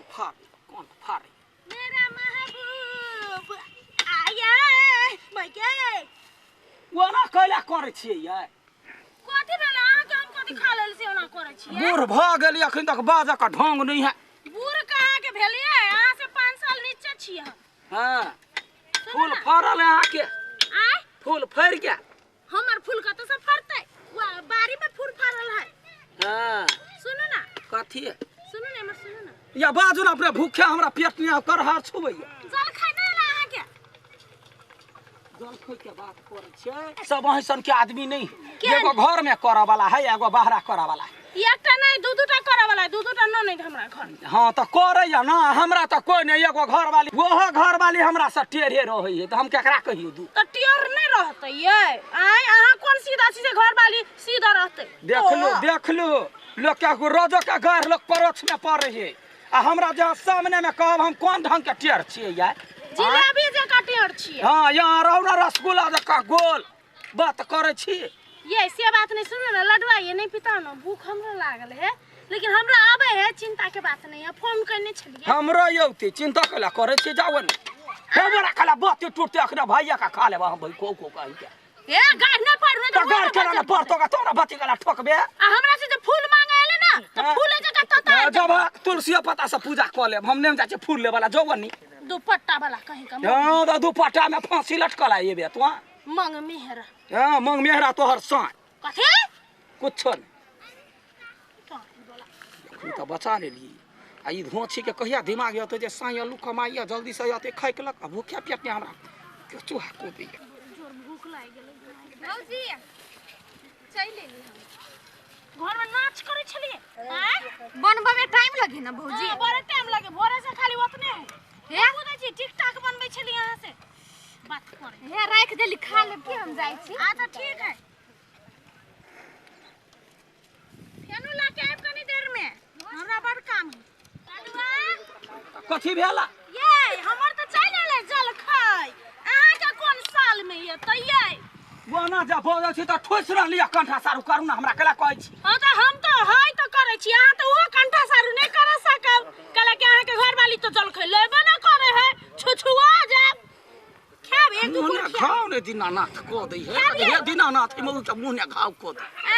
कौन फाड़ी मेरा महबूब आया भैया वो ना कैला करे छियै ये कथि भेला अहाँ के हम कथि खा लेल से ओना करे छियै बूढ़ भ गेली अखन तक बाजा का ढंग नहीं है बूढ़ कहाँ के भेलिए अहाँ से 5 साल नीचे छियै हम हां फूल फरल है अहाँ के आय फूल फर गया हमर फूल कत से फरतै वो बारी में फूल फरल है हां सुनो ना कथि सुनो ना हमर सुनो ना या बाजू ना अपने भूखे हमरा पेट में करहार छुबैया जल खाइ नै ला अहाँ के जल खोइ के बात करे छै सब अहिसन के आदमी नहीं एगो घर में करऽ वाला है एगो बाहरा करऽ वाला है एकटा नै दू दूटा करऽ वाला दू दूटा न नै हमरा घर हां त करे या ना हमरा त कोई नहीं एगो घर वाली ओहो घर वाली हमरा से टेढ़े रहै है त हम केकरा कहियो दू त टेढ़ नै रहतै ये आय अहाँ कोन सीधा सीधे घर वाली सीधा रहतै देख लो लोग के रोजो के घर लोग परोछ में पड़े है आ हमरा जहाँ सामने में कहब हम कोन ढंग के टेढ़ छियै या जिलेबी जका टेढ़ छियै हां यहाँ रौना रसगुल्ला जका गोल बात करे छी ये से बात नहीं सुनो ना लडुआ ये नहीं पिता ना भूख हमरा लागल है लेकिन हमरा आबे है चिंता के बात नहीं है फोन करने छलिए हमरा यौती चिंता कला करे छी जावन हमरा कला बात टूटते अखना भैया का खा लेबा हम भाई को कहि के ए गाड़ न पड़ में तो गाड़ के ना पड़तो का तोरा बती गला ठोकबे आ हमरा से जो फूल मांगे एले ना तो फूल जका तता जब तुलसी पत्ता से पूजा कर लेब हम नेम जाचे फूल ले वाला जवनी दुपट्टा वाला कहीं का हां तो दुपट्टा में फांसी लटकल है ये बे तो मंग मेहरा हां मंग मेहरा तोहर साथ कथि कुछ नहीं तो बचा लेली आ ई धोछी के कहिया दिमाग आते जे साई आलू कमाइया जल्दी से आते खाइ के लक भूखे पेट में हमरा के चूहा को दी जोर भूख लाग गेलै भौजी चल लेली हम घर में नाच करे छलिए हैं बनबे में टाइम लगे ना भौजी बड़ा टाइम लगे भोरे से खाली ओतने हे बुझै छी टिकटॉक बनबै छली यहां से बात करे हे राख देली खा लेब की हम जाई छी अच्छा ठीक है फेनु ला के आब कनी देर में हमरा बड़ काम है लडुआ कथि भेला ये हमर त चल एले जल खाय अहाँ के कोन साल में ये त ये बोना जा बोल छी त ठोस रहलिया कंठा सारू करू ना हमरा कला कहै छी हां त हम त हाय त करे छी अहाँ त ओ कंठा सारू नै कर सकब कला के अहाँ के घर वाली त जल खाय लेबे ना करे है छुछुआ जाब खाब एक दू मुंह घाव ने दीनानाथ को दई है हे दीनानाथ मुंह के मुंह ने घाव को दे ए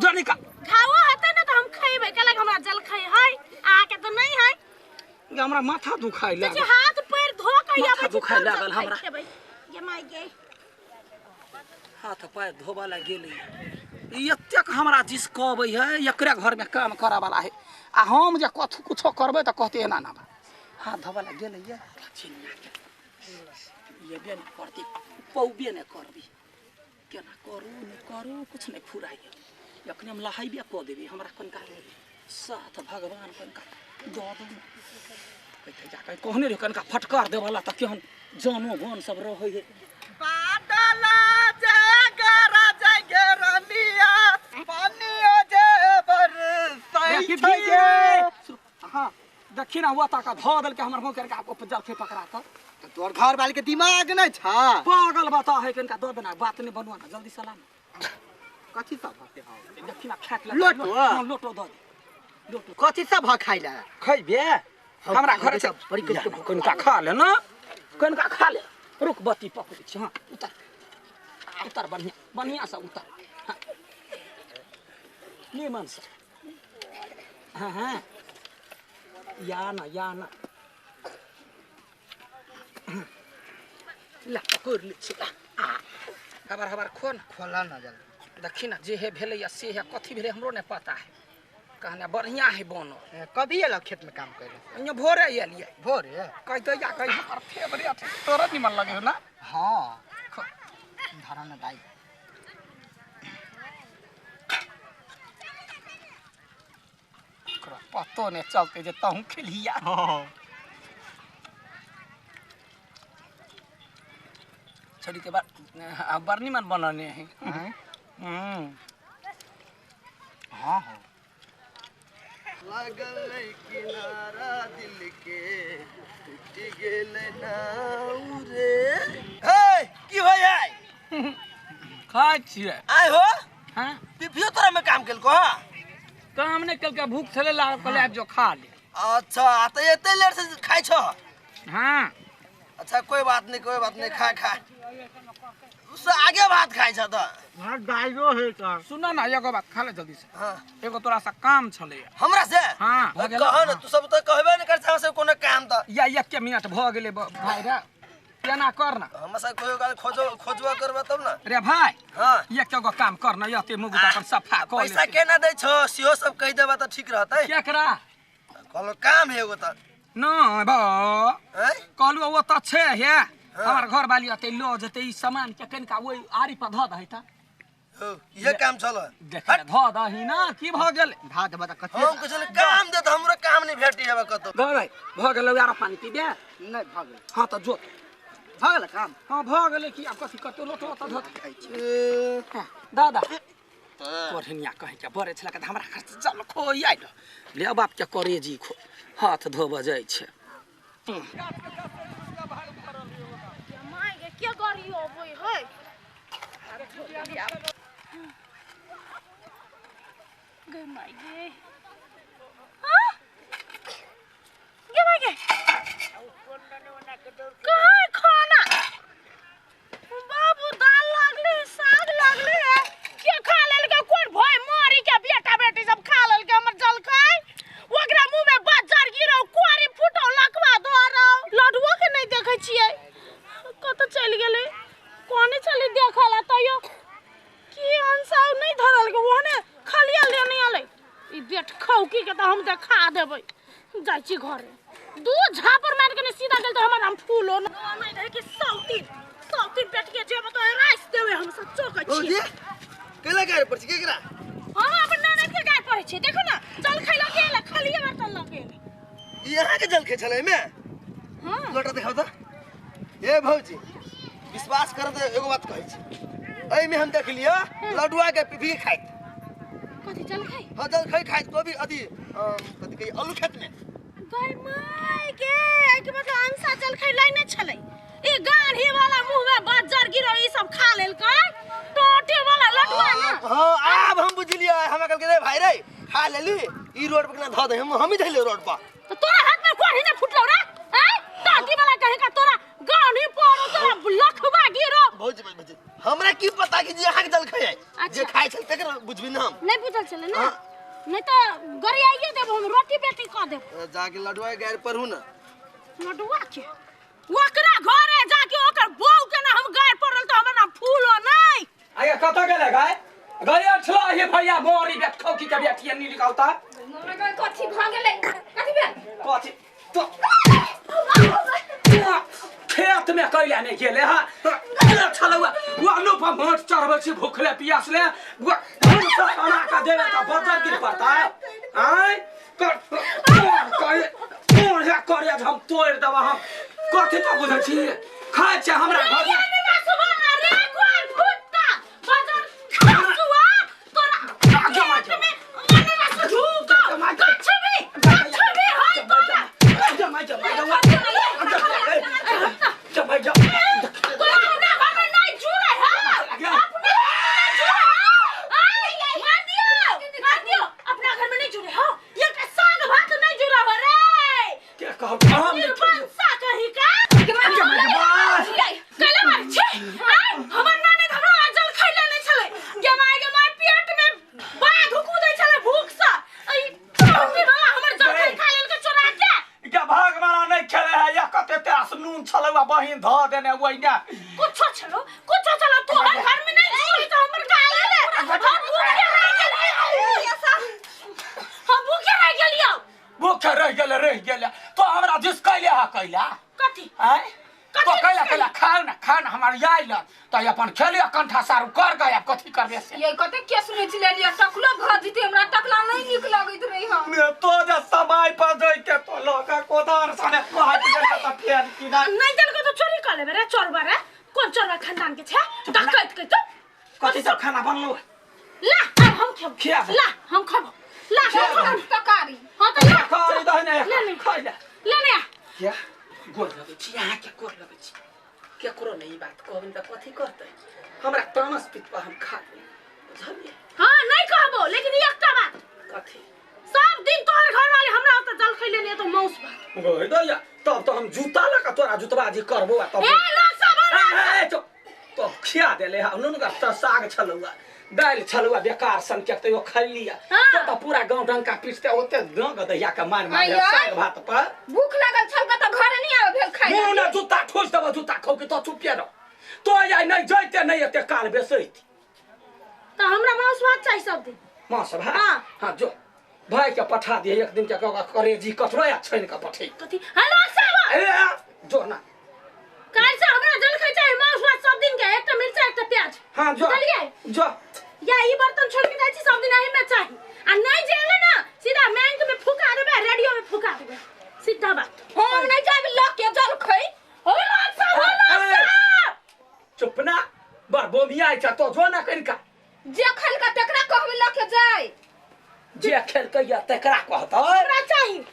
जनिका खाओ हते ना त हम खइबे कला के हमरा जल खाय है अहाँ के त नै है हमरा माथा दुखाइ लागल जे हाथ पैर धो के आबै माथा दुखाइ लागल हमरा ये माय गे हाथ पैर धोबा ला गेलै एतेक हमरा जिस कहबै है एकरे घर में काम करा वाला है आ हम जे कथु कुछो करबै त कहते एना ना हाथ धोबा ला गेलै ये चिन्ना के ये बेन करती पौबे ने करबी केना करू कुछ नहीं फुराई यखने हम लहाइबे क देबी हमरा कनका साथ भगवान कनका दो कहते जा कहीं कहने रे कनका फटकार देवाला त केहन जानो गान सब रहै है बादला जगरा जगरनिया पानियो जे बरसाई गे हां देखी ना हुआ ताका धो दल के हमर मुंह करके आपको जल के पकड़ा त तोर घर वाले के दिमाग नै छ पागल बता है कनका दो देना बात नहीं बनवा ना जल्दी सलाम कथि सब भके हां देखी ना खाट लोटो लोटो दो लोटो कथि सब भ खाइला खइबे हमरा घर से बड़ी कनका खा ले ना कनका खा ले रुक बत्ती पकड़ छ हां उतर बढ़िया से उतर हाँ। नीमन से हां या ना ला पकड़ ले छिला हबर खोन खोला ना जल देखी ना जे है भेले या से है कथि भेले हमरो ने पता है कहने बढ़िया है बोनो कभी एला खेत में काम करे अन्य भोरे एलिए भोरे कह तो या कह पर फेवरेट तोरा निमन लगे हो ना हां धरा ना दाई पतो ने चलते जे तहु खिलिया हां छोड़ी के बाद बरनी मन बनाने हैं हां लागल नहीं किनारा दिल के टूट गेल ना रे ए की होय आय खाय छिए आय हो हां पिपियो तोरा में काम केल को काम नहीं कल के भूख थले ला कहले जो खा ले अच्छा तो एते लेट से खाइ छ हां अच्छा कोई बात नहीं खा उससे आगे भात खाइ छ त हां गाइयो है त सुन न एगो बात खा ले जल्दी से हां एगो तोरा सा काम छले हमरा से हां कह न तू सब त कहबे न कर छ कोनो काम त या 1 मिनट भ गेले भाई रे केना कर न हम सब कोई गाल खोजवा करबा तब न रे भाई हां एगो काम कर न यते मुगु अपन सफा कर पैसा केना दै छ सियो सब कहि देबा त ठीक रहतै केकरा कहलो काम है एगो त न बा कहलु ओ त छे हे हमर घर वाली अते लो जते ई सामान के कनका ओइ आरी पर ध दहि त ये काम चल देख ध दहि न की भ गेल धा देबा त कते हम कुछ काम दे त हमरो काम नहीं भेटी हेबा कतो ग भाई भ गेल यार पानी पी दे नहीं भ गेल हां त जो भ गेल काम हां भ गेल की अब कथि कतो लोटो त ध खाइ छी दादा कोठनिया कहि के बरे छला के हमरा खर्च चल खोइ आइल ले बाप के करे जी खो हाथ धोब जाय छे माय के के गरी होबै है गे माय गे हां गे माय गे कहां खाना बाबू दाल लागले साग लागले है के खा लेल के कोन भय मारी के बेटा बेटी सब खा लेल के हमर जल खाय ओकरा मुंह में बाजार गिरौ कोरी फुटौ लकवा धरौ लडुआ के नहीं देखै छियै कत चल गेलै कोने चली देखला तयो की अंसाव नहीं धरल के ओने खालिया लेने आले ई बेट खौकी के त हम देखा देबै जाय छी घरे दू झापर मार के सीधा गेल त हमर नाम फूलो नहीं रहे कि सौतीन पेट के जेब तो राइस देवे हम सच्चो कहै छी जी केला गाय पर छी केकरा हम अपन नाना के गाय पड़े छी देखो ना जल खैला के खालिए बर्तन लगे यहाँ के जल खे छले में हां लोटा दिखाओ त ए भौजी विश्वास कर त एगो बात कहै छी एई में हम देख लियो लडुआ के पीपी खाइत कथि जल खाई हां जल खाइत को भी अथी कथि कही आलू खेत में गई माय के के मतलब अंसा जल खाई लाइन छले ई गाढ़ी वाला मुंह में बाजार गिरो ई सब खा लेल कर टोटे वाला लडुआ ना हां अब हम बुझलिए हम कल के रे भाई रे खा लेली ई रोड पर ध दे हम ही धइले रोड पर तो तोरा हाथ में कोन हिने फुटलो रे हैं टाटी वाला कहे का तोरा गाढ़ी पड़ो तोरा लखवा गिरो भौजी हमरा की पता कि जे यहाँ के जल खाई जे खाइ छल तकर बुझबी ना हम नहीं बुझल चले ना नहीं तो गरियाइए देब हम रोटी बेटी क देब जाके लडुआ गाय पर हूं ना लडुआ के ओकरा घरे जाके ओकर बहू के ना हम गाय पड़ल तो हमर नाम फूलो नहीं आगे कत गेले गाय गरिया छला हे भैया मोरी बेट खौकी के बेटिया नी निकालता मोर कथि भ गेलै कथि भेल कथि तो खेत में कैला नहीं गेले हा छलवा वालो पर मठ चढ़बे छी भूखले पियासले हम सब बना के देवे त बजार गिर पड़ता है आय कौन है करे हम तोड़ देबा हम कथि त बुझै छी खाय छ हमरा घर में अरे कोन फुटता बजार खासुआ तोरा जमा में मने ना झूका कछबी हाय तोरा जमा तोरा हमरा घर में नहीं जुड़े है अपने मार दियो अपना घर में नहीं जुड़े हो ये के साग भात नहीं जुड़ा हो रे के कहब हम सा कहीं का कैला मार छी हमर नानी हमरा जल खैले नहीं छले के माय पेट में बाघ कूदै छले भूख से ई टोटी वाला हमर जल खा लेल के चोरा के के भाग मारा नहीं खेले है या कते तेस नून छलवा बहिन ध देने ओइना कुछ चलो तो हर घर में नहीं जुड़ी तो हमर गाले ले हम भूखे रह गेलियो तो हमरा जिस कैले हा कैला कथि हैं तो कैला खाओ ना हमर आइल त अपन खेले कंठा सारू कर गया कथि करबे से ये कते के सुनै छी लेलिया टकलो भर दिते हमरा टकला नहीं निक लागैत रही हम ने तो जे समय पर जइते तो लगा कोदार सने कहत गेल त फेर कि नहीं देल को तो चोरी कर लेबे रे चोरबा रे कोन चोरबा खानदान के छे डकैत के तो कथि सब खाना बनलो ला अब हम खिया ला हम खाबो ला हम तकारी हां तो ला खाई दहने खैला ले क्या गोर लगे छी यहाँ के गोर लगे छी के करो नहीं बात कहबिन त कथि करते हमरा तामस पित पर हम खा ले बुझलिए हां नहीं कहबो लेकिन एकटा बात कथि सब दिन तोहर घर वाले हमरा त जल खइले नहीं तो मौस भात गई दैया तब तो हम जूता लगा तोरा जुतबाजी करबो तब ए लो सब तो खिया देले हा नुन का तो साग छलुआ दाल छलुआ बेकार सन के तो खैलिया तो पूरा गांव डंका पीटते होते दंग दैया के मार मार साग भात पर भूख लागल छल के तो घरे नहीं आवे भेल खाइ मुंह ना जूता ठोस दबो जूता खौ के तो चुपिया रह तो या नहीं जइते नहीं एते काल बेसैत तो हमरा मौस भात चाहिए सब दिन मां सब हां जो भाई के पठा दिए एक दिन के करेजी कटरो या छइन के पठे कथी हेलो सब ए जो ना काल से हमरा जल खाइ चाहिए मौस भात सब दिन के एक मिर्चा एक प्याज हां जो चलिए जो या ई बर्तन छोड़ के जाई सब दिन आही में चाहिए आ नहीं जेले ना सीधा बैंक में फुका देबे रेडियो में फुका देबे सीधा बात हम नहीं जाबे ल के जल खइ ओ लाल साहब चुप ना बर बोमिया आई तो जो ना कनिका जे खल का तकरा कहबे ल के जाय जे खेल के या तकरा कहता हमरा चाहिए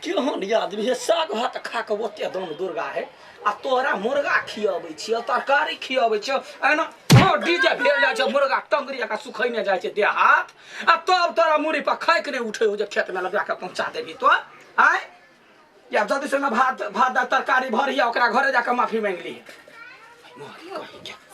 केहन आदमी है साग भात खा के ओते दम दुर्गा है आ तोरा मुर्गा खियाबै छियो तरकारी खियाबै छियो एना डीजे भेल जाय छै मुर्गा टंगरिया का सुखैने जाय छै देह हाथ आ तब तोरा मुड़ी पर खाइक नहीं उठे हो जे खेत में लगा के पहुंचा देबी तो आय या जल्दी से ना भात तरकारी भरिया ओकरा घरे जाके माफी मांग ली